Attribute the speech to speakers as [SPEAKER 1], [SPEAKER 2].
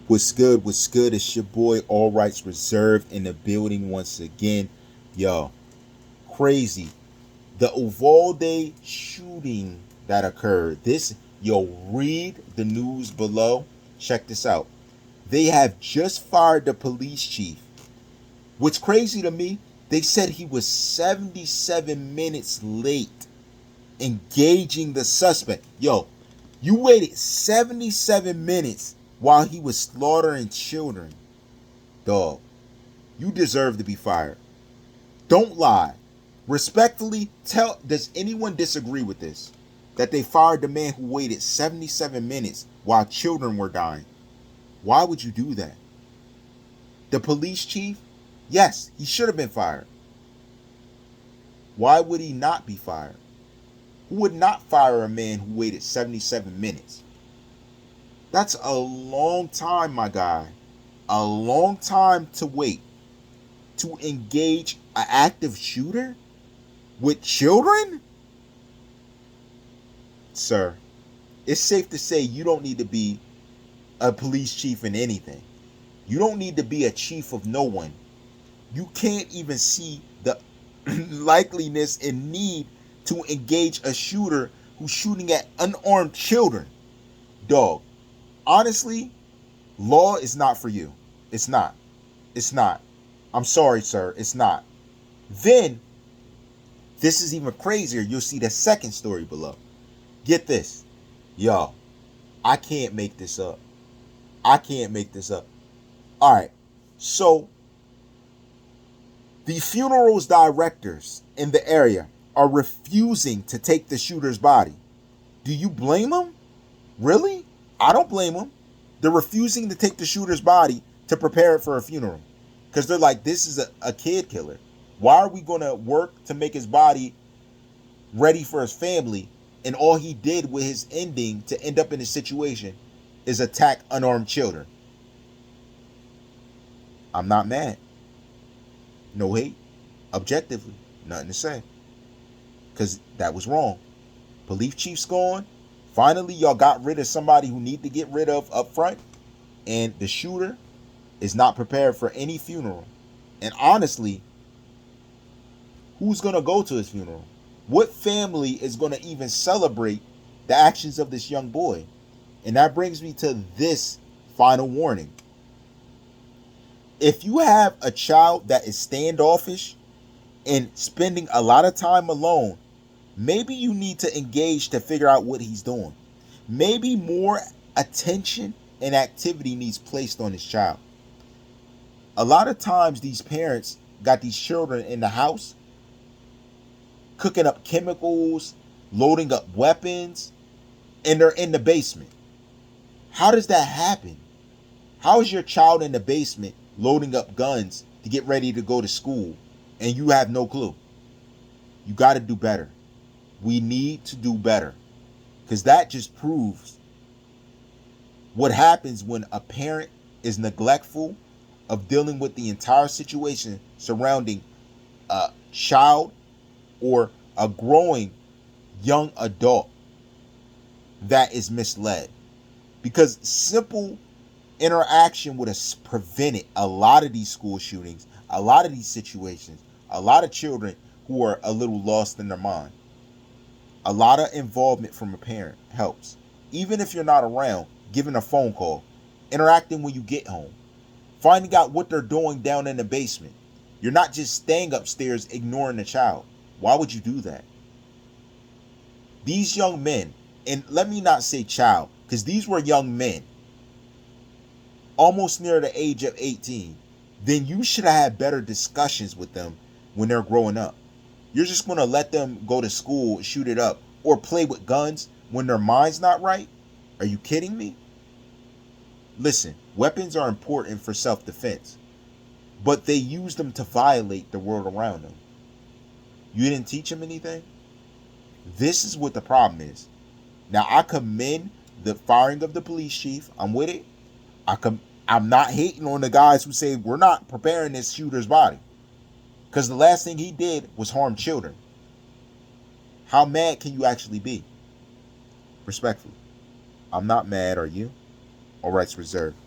[SPEAKER 1] What's good? What's good? It's your boy, All Rights Reserved, in the building once again. Yo, crazy. The Uvalde shooting that occurred. Read the news below. Check this out. They have just fired the police chief. What's crazy to me, they said he was 77 minutes late engaging the suspect. Yo, you waited 77 minutes while he was slaughtering children. Dog, you deserve to be fired. Don't lie. Respectfully, does anyone disagree with this? That they fired the man who waited 77 minutes while children were dying. Why would you do that? The police chief? Yes, he should have been fired. Why would he not be fired? Who would not fire a man who waited 77 minutes? That's a long time, my guy. A long time to wait to engage an active shooter with children? Sir, it's safe to say you don't need to be a police chief in anything. You don't need to be a chief of no one. You can't even see the likeliness and need to engage a shooter who's shooting at unarmed children. Dog, honestly, law is not for you. It's not. It's not. I'm sorry, sir. It's not. Then, this is even crazier. You'll see the second story below. Get this. Yo, I can't make this up. I can't make this up. All right. So, the funerals directors in the area are refusing to take the shooter's body. Do you blame them? Really? I don't blame them. They're refusing to take the shooter's body to prepare it for a funeral. Because they're like, this is a kid killer. Why are we going to work to make his body ready for his family? And all he did with his ending to end up in this situation is attack unarmed children. I'm not mad. No hate. Objectively, nothing to say. Because that was wrong. Police chief's gone. Finally, y'all got rid of somebody who need to get rid of up front. And the shooter is not prepared for any funeral. And honestly, who's going to go to his funeral? What family is going to even celebrate the actions of this young boy? And that brings me to this final warning. If you have a child that is standoffish and spending a lot of time alone, maybe you need to engage to figure out what he's doing. Maybe more attention and activity needs placed on this child. A lot of times these parents got these children in the house cooking up chemicals, loading up weapons, and they're in the basement. How does that happen? How is your child in the basement loading up guns to get ready to go to school and you have no clue? You got to do better. We need to do better, because that just proves what happens when a parent is neglectful of dealing with the entire situation surrounding a child or a growing young adult that is misled. Because simple interaction would have prevented a lot of these school shootings, a lot of these situations, a lot of children who are a little lost in their mind. A lot of involvement from a parent helps. Even if you're not around, giving a phone call, interacting when you get home, finding out what they're doing down in the basement. You're not just staying upstairs ignoring the child. Why would you do that? These young men, and let me not say child, because these were young men, almost near the age of 18, then you should have had better discussions with them when they're growing up. You're just going to let them go to school, shoot it up, or play with guns when their mind's not right? Are you kidding me? Listen, weapons are important for self-defense, but they use them to violate the world around them. You didn't teach them anything? This is what the problem is. Now, I commend the firing of the police chief. I'm with it. I'm not hating on the guys who say we're not preparing this shooter's body, because the last thing he did was harm children. How mad can you actually be? Respectfully, I'm not mad. Are you? All rights reserved.